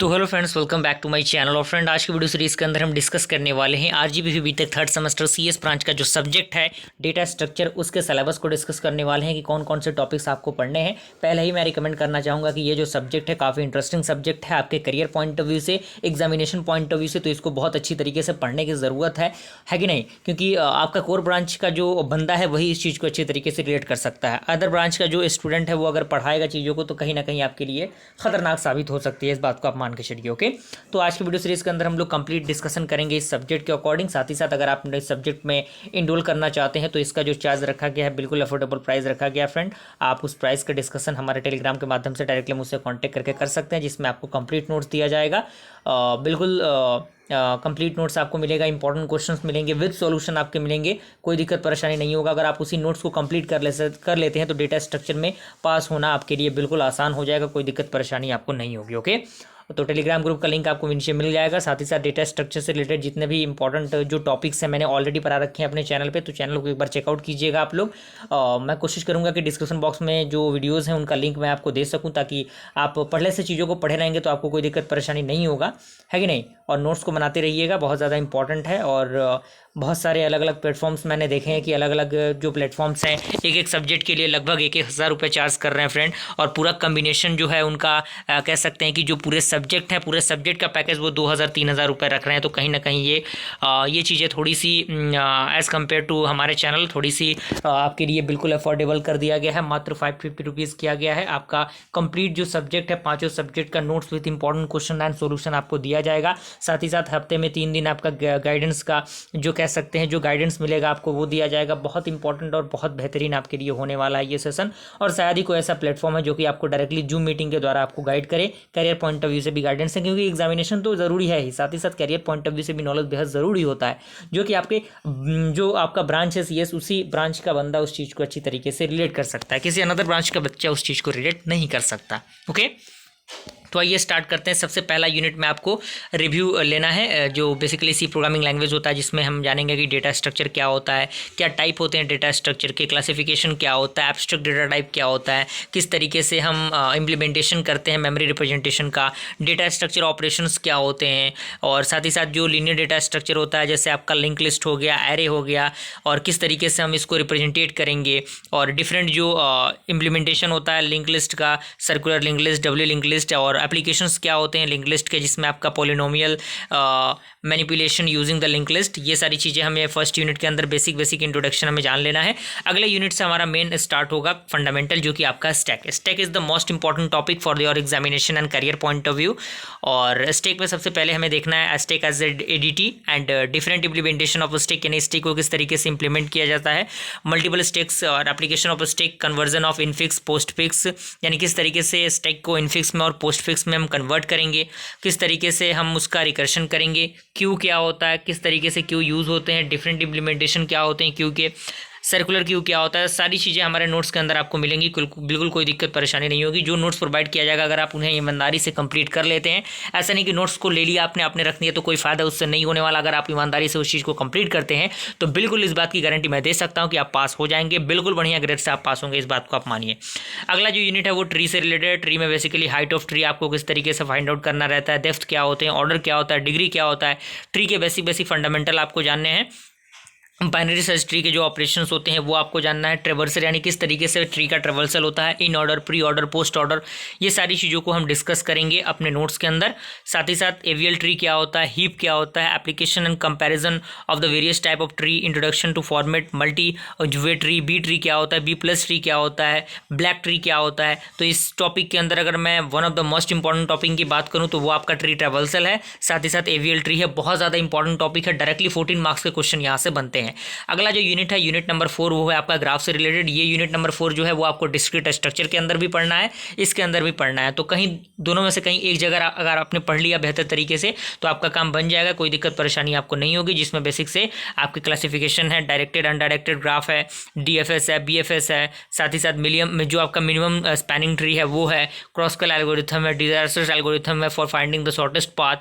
तो hello friends, welcome back to my channel. और friend, आज की वीडियो सीरीज के अंदर हम डिस्कस करने वाले हैं RGB BTech third semester CS branch का जो सब्जेक्ट है डेटा स्ट्रक्चर, उसके सिलेबस को डिस्कस करने वाले हैं कि कौन कौन से टॉपिक्स आपको पढ़ने हैं। पहले ही मैं रिकमेंड करना चाहूँगा कि ये जो सब्जेक्ट है काफ़ी इंटरेस्टिंग सब्जेक्ट है आपके करियर पॉइंट ऑफ व्यू से, एग्जामिनेशन पॉइंट ऑफ व्यू से, तो इसको बहुत अच्छी तरीके से पढ़ने की ज़रूरत है कि नहीं? क्योंकि आपका कोर ब्रांच का जो बंदा है वही इस चीज़ को अच्छी तरीके से रिलेट कर सकता है। अदर ब्रांच का जो स्टूडेंट है वो अगर पढ़ाएगा चीज़ों को तो कहीं ना कहीं आपके लिए खतरनाक साबित हो सकती है। इस बात को आप मान के चलिए। ओके, तो आज की वीडियो सीरीज के अंदर हम लोग कंप्लीट डिस्कशन करेंगे इस सब्जेक्ट के अकॉर्डिंग। साथ ही साथ अगर आप इस सब्जेक्ट में इनरोल करना चाहते हैं तो इसका जो चार्ज रखा गया है बिल्कुल अफोर्डेबल प्राइस रखा गया है फ्रेंड। आप उस प्राइस का डिस्कशन हमारे टेलीग्राम के माध्यम से डायरेक्टली मुझसे कॉन्टैक्ट करके कर सकते हैं, जिसमें आपको कंप्लीट नोट्स दिया जाएगा। बिल्कुल कंप्लीट नोट्स आपको मिलेगा, इंपॉर्टेंट क्वेश्चंस मिलेंगे, विद सॉल्यूशन आपके मिलेंगे। कोई दिक्कत परेशानी नहीं होगा। अगर आप उसी नोट्स को कंप्लीट कर लेते हैं तो डेटा स्ट्रक्चर में पास होना आपके लिए बिल्कुल आसान हो जाएगा। कोई दिक्कत परेशानी आपको नहीं होगी। ओके, तो टेलीग्राम ग्रुप का लिंक आपको नीचे मिल जाएगा। साथ ही साथ डेटा स्ट्रक्चर से रिलेटेड जितने भी इंपॉर्टेंट जो टॉपिक्स हैं मैंने ऑलरेडी पढ़ा रखे हैं अपने चैनल पे, तो चैनल को एक बार चेकआउट कीजिएगा आप लोग। मैं कोशिश करूंगा कि डिस्क्रिप्शन बॉक्स में जो वीडियोस हैं उनका लिंक मैं आपको दे सकूं, ताकि आप पहले से चीज़ों को पढ़े रहेंगे तो आपको कोई दिक्कत परेशानी नहीं होगा, है कि नहीं? और नोट्स को बनाते रहिएगा, बहुत ज़्यादा इंपॉर्टेंट है। और बहुत सारे अलग अलग प्लेटफॉर्म्स मैंने देखे हैं कि अलग अलग जो प्लेटफॉर्म्स हैं एक एक सब्जेक्ट के लिए लगभग 1,000 रुपये चार्ज कर रहे हैं फ्रेंड। और पूरा कम्बिनेशन जो है उनका कह सकते हैं कि जो पूरे सब्जेक्ट हैं, पूरे सब्जेक्ट का पैकेज वो 2,000-3,000 रुपये रख रहे हैं। तो कहीं ना कहीं ये चीज़ें थोड़ी सी एज़ कम्पेयर टू हमारे चैनल थोड़ी सी आपके लिए बिल्कुल अफोर्डेबल कर दिया गया है। मात्र 550 रुपीज़ किया गया है। आपका कंप्लीट जो सब्जेक्ट है, पाँचों सब्जेक्ट का notes with important question and solution आपको दिया जाएगा। साथ ही साथ हफ्ते में 3 दिन आपका गाइडेंस का जो कह सकते हैं जो गाइडेंस मिलेगा आपको वो दिया जाएगा। बहुत इंपॉर्टेंट और बहुत बेहतरीन आपके लिए होने वाला है ये सेशन। और शायद ही कोई ऐसा प्लेटफॉर्म है जो कि आपको डायरेक्टली जूम मीटिंग के द्वारा आपको गाइड करे। करियर पॉइंट ऑफ व्यू से भी गाइडेंस है, क्योंकि एग्जामिनेशन तो ज़रूरी है ही, साथ ही साथ करियर पॉइंट ऑफ व्यू से भी नॉलेज बेहद ज़रूरी होता है, जो कि आपके जो आपका ब्रांच है सीएस, उसी ब्रांच का बंदा उस चीज़ को अच्छी तरीके से रिलेट कर सकता है। किसी अनदर ब्रांच का बच्चा उस चीज़ को रिलेट नहीं कर सकता। ओके, तो आइए स्टार्ट करते हैं। सबसे पहला यूनिट में आपको रिव्यू लेना है, जो बेसिकली सी प्रोग्रामिंग लैंग्वेज होता है, जिसमें हम जानेंगे कि डेटा स्ट्रक्चर क्या होता है, क्या टाइप होते हैं डेटा स्ट्रक्चर के, क्लासिफिकेशन क्या होता है, एब्स्ट्रैक्ट डेटा टाइप क्या होता है, किस तरीके से हम इम्प्लीमेंटेशन करते हैं मेमोरी रिप्रेजेंटेशन का, डेटा स्ट्रक्चर ऑपरेशंस क्या होते हैं, और साथ ही साथ जो लीनियर डेटा स्ट्रक्चर होता है जैसे आपका लिंक लिस्ट हो गया, एरे हो गया, और किस तरीके से हम इसको रिप्रेजेंटेट करेंगे, और डिफरेंट जो इम्प्लीमेंटेशन होता है लिंक लिस्ट का, circular link list, W link list, और एप्लीकेशंस क्या होते हैं लिंक लिस्ट के, जिसमें आपका polynomial manipulation using the link list, ये सारी चीज़ें हमें फर्स्ट यूनिट के अंदर बेसिक इंट्रोडक्शन हमें जान लेना है। अगले यूनिट से हमारा मेन स्टार्ट होगा फंडामेंटल, जो कि आपका stack is the most important topic for your examination and career point of view. और स्टैक में सबसे पहले हमें देखना है stack as ADT and different implementation of stack, यानी स्टैक को किस तरीके से इंप्लीमेंट किया जाता है, मल्टीपल स्टैक्स और application of stack, conversion of infix postfix, यानी किस तरीके से स्टैक को इनफिक्स में और पोस्ट फिक्स में हम कन्वर्ट करेंगे, किस तरीके से हम उसका रिकर्शन करेंगे, क्यू क्या होता है, किस तरीके से क्यू यूज़ होते हैं, डिफरेंट इम्प्लीमेंटेशन क्या होते हैं क्यू के, सर्कुलर क्यू क्या होता है, सारी चीज़ें हमारे नोट्स के अंदर आपको मिलेंगी। बिल्कुल कोई दिक्कत परेशानी नहीं होगी। जो नोट्स प्रोवाइड किया जाएगा अगर आप उन्हें ईमानदारी से कंप्लीट कर लेते हैं, ऐसा नहीं कि नोट्स को ले लिया आपने रख दिया तो कोई फ़ायदा उससे नहीं होने वाला। अगर आप ईमानदारी से उस चीज़ को कंप्लीट करते हैं तो बिल्कुल इस बात की गारंटी मैं दे सकता हूँ कि आप पास हो जाएंगे, बिल्कुल बढ़िया ग्रेड से आप पास होंगे, इस बात को आप मानिए। अगला जो यूनिट है वो ट्री से रिलेटेड है। ट्री में बेसिकली हाइट ऑफ ट्री आपको किस तरीके से फाइंड आउट करना रहता है, डेप्थ क्या होते हैं, ऑर्डर क्या होता है, डिग्री क्या होता है, ट्री के बेसिक फंडामेंटल आपको जानने हैं। बाइनरी सर्च ट्री के जो ऑपरेशंस होते हैं वो आपको जानना है। ट्रेवर्सल यानी किस तरीके से ट्री का ट्रेवर्सल होता है, in order, pre order, post order, ये सारी चीज़ों को हम डिस्कस करेंगे अपने नोट्स के अंदर। साथ ही साथ एवीएल ट्री क्या होता है, हीप क्या होता है, application and comparison of the various type of tree, introduction to format, multi way tree, B tree क्या होता है, बी प्लस ट्री क्या होता है, ब्लैक ट्री क्या होता है। तो इस टॉपिक के अंदर अगर मैं one of the most important topic की बात करूँ तो वो आपका ट्री ट्रेवर्सल है। साथ ही साथ एवीएल ट्री है, बहुत ज़्यादा इंपॉर्टेंट टॉपिक है, डायरेक्टली 14 मार्क्स के क्वेश्चन यहाँ से बनते हैं। अगला जो यूनिट है यूनिट नंबर 4 वो है आपका ग्राफ से रिलेटेड। ये यूनिट नंबर 4 जो है वो आपको डिस्क्रीट स्ट्रक्चर के अंदर भी पढ़ना है, इसके अंदर भी पढ़ना है। तो कहीं दोनों में से कहीं एक जगह अगर आपने पढ़ लिया बेहतर तरीके से तो आपका काम बन जाएगा, कोई दिक्कत परेशानी आपको नहीं होगी। जिसमें बेसिक से आपकी क्लासिफिकेशन है, डायरेक्टेड अनडायरेक्टेड ग्राफ है, डीएफएस है, बीएफएस है, साथ ही साथ मिनिमम जो आपका मिनिमम स्पैनिंग ट्री है वो है, क्रॉसकल एल्गोरिथम है, डिजास्टर एल्गोरिथम है for finding the shortest path,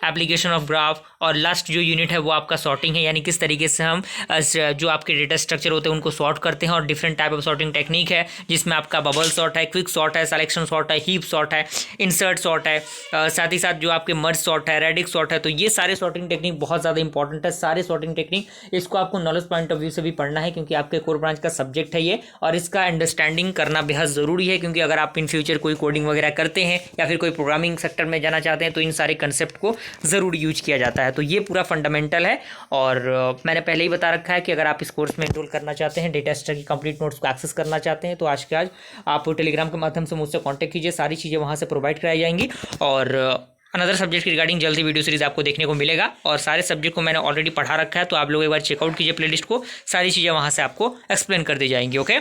application of graph, और लास्ट जो यूनिट है वो आपका सॉर्टिंग है, यानी किस तरीके से हम हम जो आपके डेटा स्ट्रक्चर होते हैं उनको सॉर्ट करते हैं, और different type of sorting technique है जिसमें आपका बबल सॉर्ट है, क्विक सॉर्ट है, सिलेक्शन सॉर्ट है, हीप सॉर्ट है, इंसर्ट सॉर्ट है, साथ ही साथ जो आपके मर्ज सॉर्ट है, रेडिक्स सॉर्ट है। तो ये सारे सॉर्टिंग टेक्निक बहुत ज़्यादा इंपॉर्टेंट है। सारे सॉर्टिंग टेक्निक इसको आपको नॉलेज पॉइंट ऑफ व्यू से भी पढ़ना है, क्योंकि आपके कोर ब्रांच का सब्जेक्ट है ये, और इसका अंडरस्टैंडिंग करना बेहद ज़रूरी है, क्योंकि अगर आप इन फ्यूचर कोई कोडिंग वगैरह करते हैं या फिर कोई प्रोग्रामिंग सेक्टर में जाना चाहते हैं तो इन सारे कंसेप्ट को ज़रूर यूज किया जाता है। तो ये पूरा फंडामेंटल है, और मैंने पहले ही बता रखा है कि अगर आप इस कोर्स में एनरोल करना चाहते हैं, डेटा स्ट्रक्चर की कंप्लीट नोट्स को एक्सेस करना चाहते हैं, तो आज के आज आप टेलीग्राम के माध्यम से मुझसे कॉन्टैक्ट कीजिए, सारी चीज़ें वहाँ से प्रोवाइड कराई जाएंगी। और अनदर सब्जेक्ट की रिगार्डिंग जल्दी वीडियो सीरीज आपको देखने को मिलेगा, और सारे सब्जेक्ट को मैंने ऑलरेडी पढ़ा रखा है, तो आप लोग एक बार चेकआउट कीजिए प्लेलिस्ट को, सारी चीज़ें वहाँ से आपको एक्सप्लेन कर दी जाएंगी। ओके।